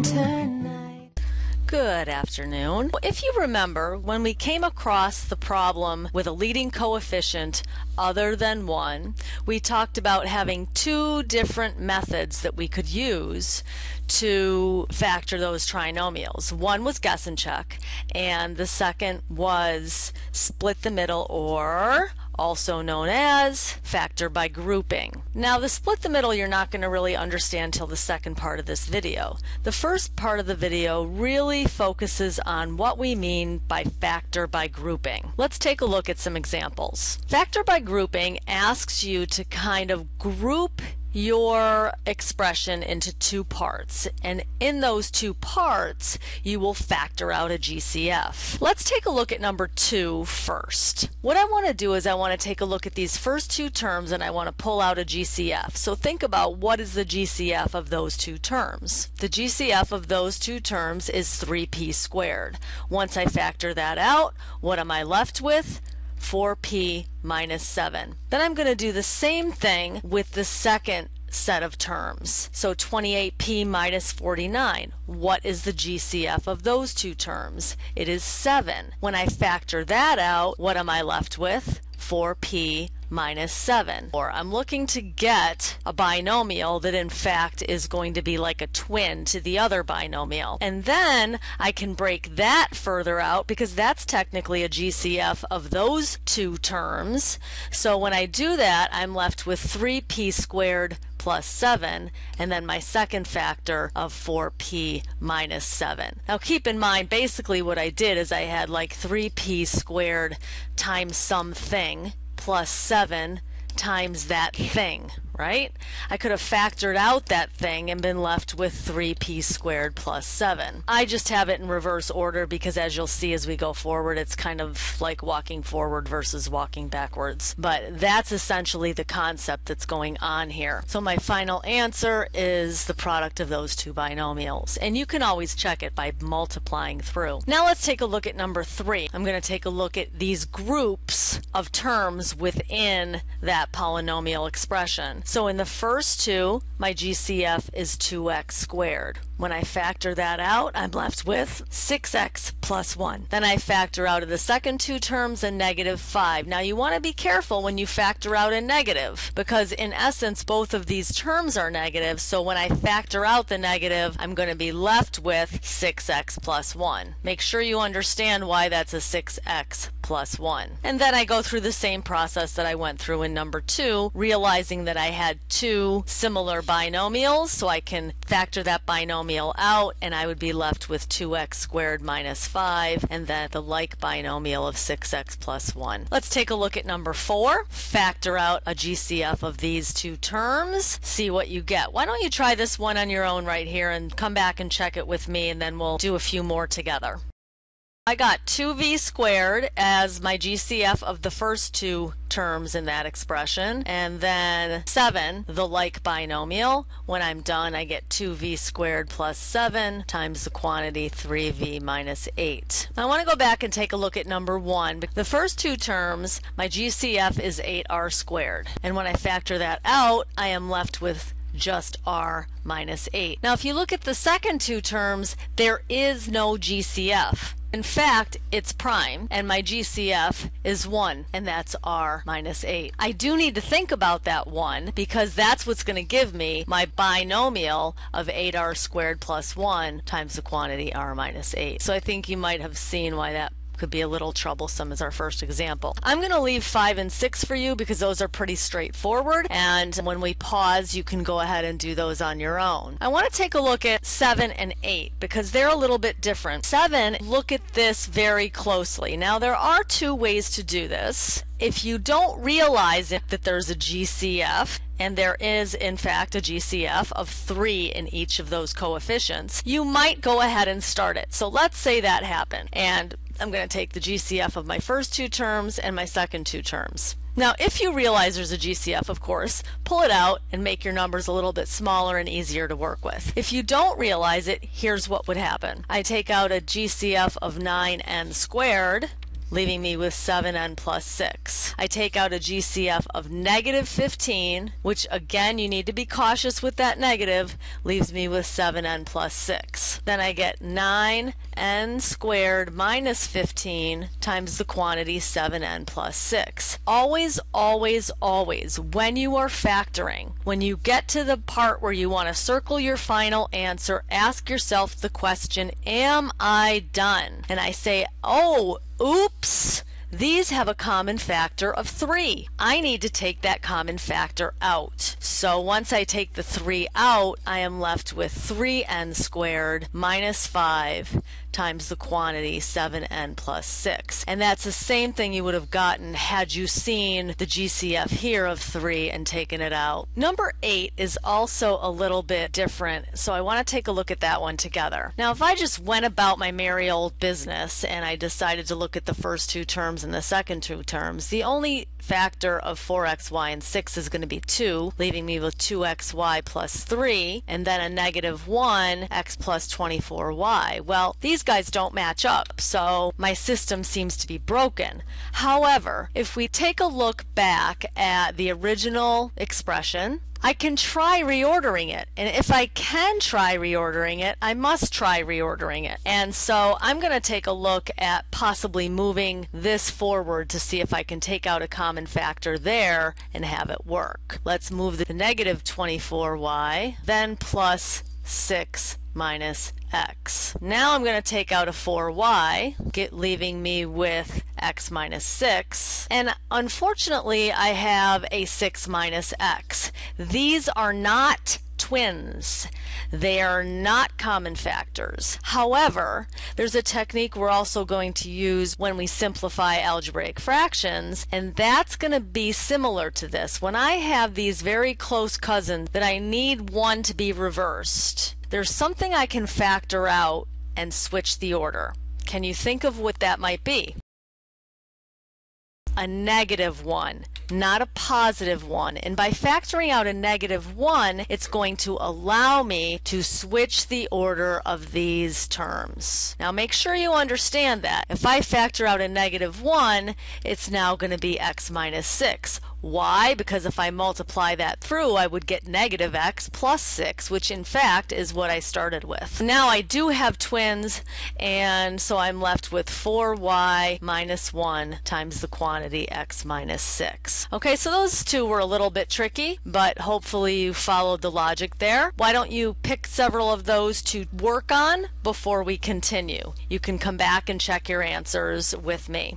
winter night. Good afternoon. If you remember, when we came across the problem with a leading coefficient other than 1, we talked about having two different methods that we could use to factor those trinomials. One was guess and check, and the second was split the middle, or also known as factor by grouping. Now, the split the middle you're not going to really understand till the second part of this video. The first part of the video really focuses on what we mean by factor by grouping. Let's take a look at some examples. Factor by grouping asks you to kind of group your expression into two parts, and in those two parts you will factor out a GCF. Let's take a look at number 2 first. What I want to do is I want to take a look at these first two terms and I want to pull out a GCF. So think about what is the GCF of those two terms. The GCF of those two terms is 3p squared. Once I factor that out, what am I left with? 4p minus 7. Then I'm going to do the same thing with the second set of terms. So 28p minus 49. What is the GCF of those two terms? It is 7. When I factor that out, what am I left with? 4p minus 7. Or I'm looking to get a binomial that in fact is going to be like a twin to the other binomial. And then I can break that further out because that's technically a GCF of those two terms. So when I do that, I'm left with 3p squared plus 7, and then my second factor of 4p minus 7. Now keep in mind, basically what I did is I had like 3p squared times something plus 7 times that thing, right? I could have factored out that thing and been left with 3p squared plus 7. I just have it in reverse order because, as you'll see as we go forward, it's kind of like walking forward versus walking backwards. But that's essentially the concept that's going on here. So my final answer is the product of those two binomials. And you can always check it by multiplying through. Now let's take a look at number 3. I'm going to take a look at these groups of terms within that polynomial expression. So in the first two, my GCF is 2x squared. When I factor that out, I'm left with 6x plus 1. Then I factor out of the second two terms a negative 5. Now you want to be careful when you factor out a negative, because in essence both of these terms are negative, so when I factor out the negative, I'm going to be left with 6x plus 1. Make sure you understand why that's a 6x plus 1. And then I go through the same process that I went through in number 2, realizing that I had two similar binomials, so I can factor that binomial out and I would be left with 2x squared minus 5, and then the like binomial of 6x plus 1. Let's take a look at number 4. Factor out a GCF of these two terms, see what you get. Why don't you try this one on your own right here and come back and check it with me, and then we'll do a few more together. I got 2v squared as my GCF of the first two terms in that expression, and then 7, the like binomial. When I'm done, I get 2v squared plus 7 times the quantity 3v minus 8. Now I want to go back and take a look at number 1. The first two terms, my GCF is 8r squared, and when I factor that out, I am left with just r minus 8. Now if you look at the second two terms, there is no GCF. In fact, it's prime, and my GCF is 1, and that's r minus 8. I do need to think about that 1 because that's what's going to give me my binomial of 8r squared plus 1 times the quantity r minus 8. So I think you might have seen why that could be a little troublesome as our first example. I'm going to leave 5 and 6 for you because those are pretty straightforward, and when we pause you can go ahead and do those on your own. I want to take a look at 7 and 8 because they're a little bit different. 7, look at this very closely. Now there are two ways to do this. If you don't realize that there's a GCF, and there is in fact a GCF of 3 in each of those coefficients, you might go ahead and start it. So let's say that happened, and I'm going to take the GCF of my first two terms and my second two terms. Now if you realize there's a GCF, of course, pull it out and make your numbers a little bit smaller and easier to work with. If you don't realize it, here's what would happen. I take out a GCF of 9n squared, leaving me with 7n plus 6. I take out a GCF of negative 15, which again you need to be cautious with that negative, leaves me with 7n plus 6. Then I get 9n squared minus 15 times the quantity 7n plus 6. Always, always, always, when you are factoring, when you get to the part where you want to circle your final answer, ask yourself the question, am I done? And I say, oh, oops, these have a common factor of 3. I need to take that common factor out. So once I take the 3 out, I am left with 3n squared minus 5 times the quantity 7n plus 6. And that's the same thing you would have gotten had you seen the GCF here of 3 and taken it out. Number 8 is also a little bit different, so I want to take a look at that one together. Now if I just went about my merry old business and I decided to look at the first two terms and the second two terms, the only factor of 4xy and 6 is going to be 2, leaving me with 2xy plus 3, and then a negative 1, x plus 24y. Well, these guys don't match up, so my system seems to be broken. However, if we take a look back at the original expression, I can try reordering it, and if I can try reordering it, I must try reordering it. And so I'm going to take a look at possibly moving this forward to see if I can take out a common factor there and have it work. Let's move the negative 24y, then plus 6 minus x. Now I'm going to take out a 4y, leaving me with x minus 6, and unfortunately I have a 6 minus x. These are not twins. They are not common factors. However, there's a technique we're also going to use when we simplify algebraic fractions, and that's going to be similar to this. When I have these very close cousins that I need one to be reversed, there's something I can factor out and switch the order. Can you think of what that might be? A negative 1, not a positive 1. And by factoring out a negative 1, it's going to allow me to switch the order of these terms. Now make sure you understand that. If I factor out a negative 1, it's now going to be x minus 6. Why? Because if I multiply that through, I would get negative x plus 6, which in fact is what I started with. Now I do have twins, and so I'm left with 4y minus 1 times the quantity x minus 6. Okay, so those two were a little bit tricky, but hopefully you followed the logic there. Why don't you pick several of those to work on before we continue? You can come back and check your answers with me.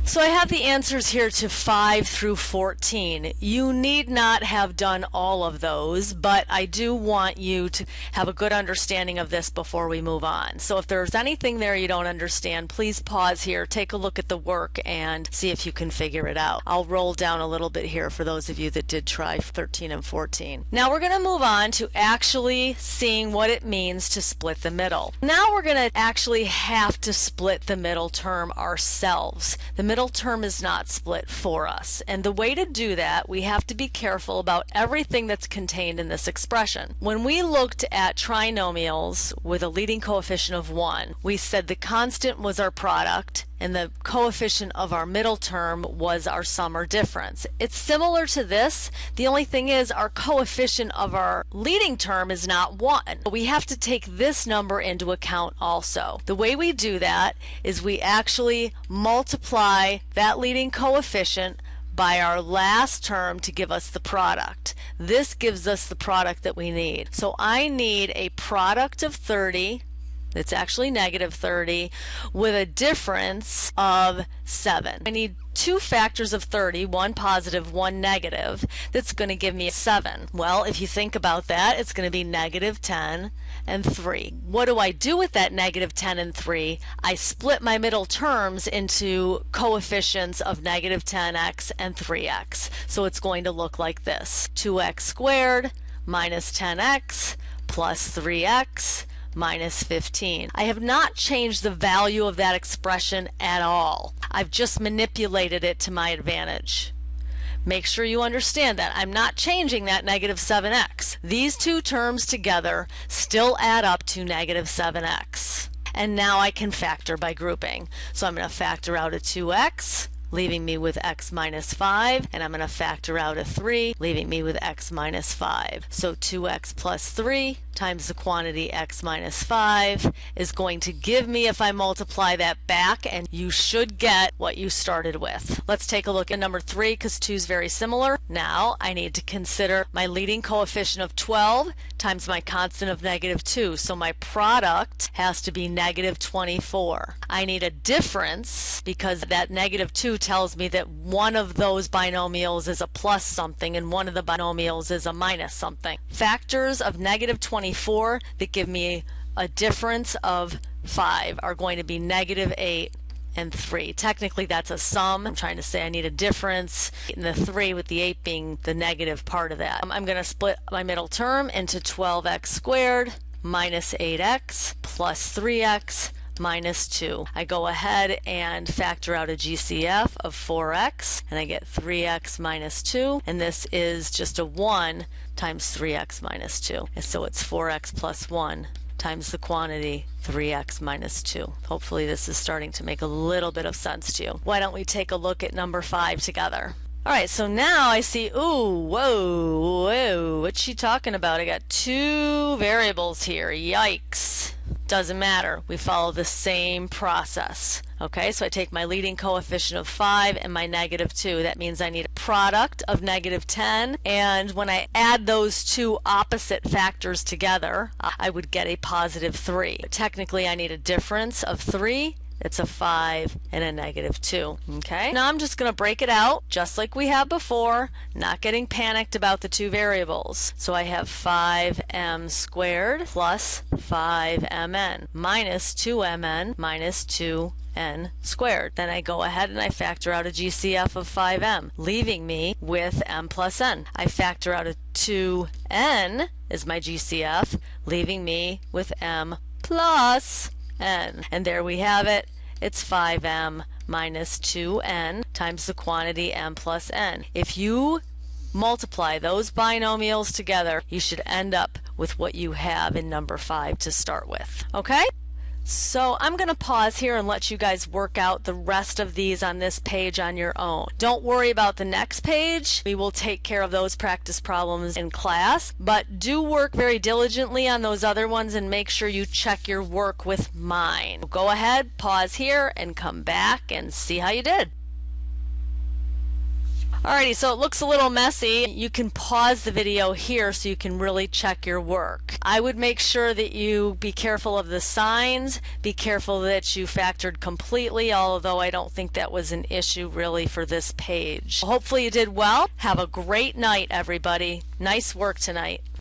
So I have the answers here to 5 through 14. You need not have done all of those, but I do want you to have a good understanding of this before we move on. So if there's anything there you don't understand, please pause here, take a look at the work, and see if you can figure it out. I'll roll down a little bit here for those of you that did try 13 and 14. Now we're going to move on to actually seeing what it means to split the middle. Now we're going to actually have to split the middle term ourselves. The middle term is not split for us, and the way to do that, we have to be careful about everything that's contained in this expression. When we looked at trinomials with a leading coefficient of 1, we said the constant was our product and the coefficient of our middle term was our sum or difference. It's similar to this. The only thing is our coefficient of our leading term is not 1. We have to take this number into account also. The way we do that is we actually multiply that leading coefficient by our last term to give us the product. This gives us the product that we need. So I need a product of 30, it's actually negative 30, with a difference of 7. I need two factors of 30, one positive, one negative, that's going to give me 7. Well, if you think about that, it's going to be negative 10 and 3. What do I do with that negative 10 and 3? I split my middle terms into coefficients of negative 10x and 3x. So it's going to look like this. 2x squared minus 10x plus 3x minus 15. I have not changed the value of that expression at all. I've just manipulated it to my advantage. Make sure you understand that. I'm not changing that negative 7x. These two terms together still add up to negative 7x. and now I can factor by grouping. So I'm going to factor out a 2x, leaving me with x minus 5, and I'm going to factor out a 3, leaving me with x minus 5. So 2x plus 3 times the quantity x minus 5 is going to give me, if I multiply that back, and you should get what you started with. Let's take a look at number 3 because 2 is very similar. Now I need to consider my leading coefficient of 12 times my constant of negative 2. So my product has to be negative 24. I need a difference because that negative 2 tells me that one of those binomials is a plus something and one of the binomials is a minus something. Factors of negative 24 that give me a difference of 5 are going to be negative 8 and 3. Technically that's a sum. I'm trying to say I need a difference in the 3 with the 8 being the negative part of that. I'm going to split my middle term into 12x squared minus 8x plus 3x minus 2. I go ahead and factor out a GCF of 4x and I get 3x minus 2, and this is just a 1 times 3x minus 2. And so it's 4x plus 1 times the quantity 3x minus 2. Hopefully this is starting to make a little bit of sense to you. Why don't we take a look at number 5 together? Alright, so now I see, ooh, whoa, what's she talking about? I got 2 variables here. Yikes. Doesn't matter. We follow the same process. Okay, so I take my leading coefficient of 5 and my negative 2. That means I need a product of negative 10, and when I add those two opposite factors together, I would get a positive 3. But technically I need a difference of 3. It's a 5 and a negative 2. Okay, now I'm just going to break it out just like we have before, not getting panicked about the 2 variables. So I have 5m squared plus 5mn minus 2mn minus 2n squared. Then I go ahead and I factor out a GCF of 5m, leaving me with m plus n. I factor out a 2n as my GCF, leaving me with m plus n. And there we have it. It's 5m minus 2n times the quantity m plus n. If you multiply those binomials together, you should end up with what you have in number 5 to start with. Okay? So I'm going to pause here and let you guys work out the rest of these on this page on your own. Don't worry about the next page. We will take care of those practice problems in class, but do work very diligently on those other ones and make sure you check your work with mine. Go ahead, pause here, and come back and see how you did. Alrighty, so it looks a little messy. You can pause the video here so you can really check your work. I would make sure that you be careful of the signs, be careful that you factored completely, although I don't think that was an issue really for this page. Hopefully you did well. Have a great night, everybody. Nice work tonight.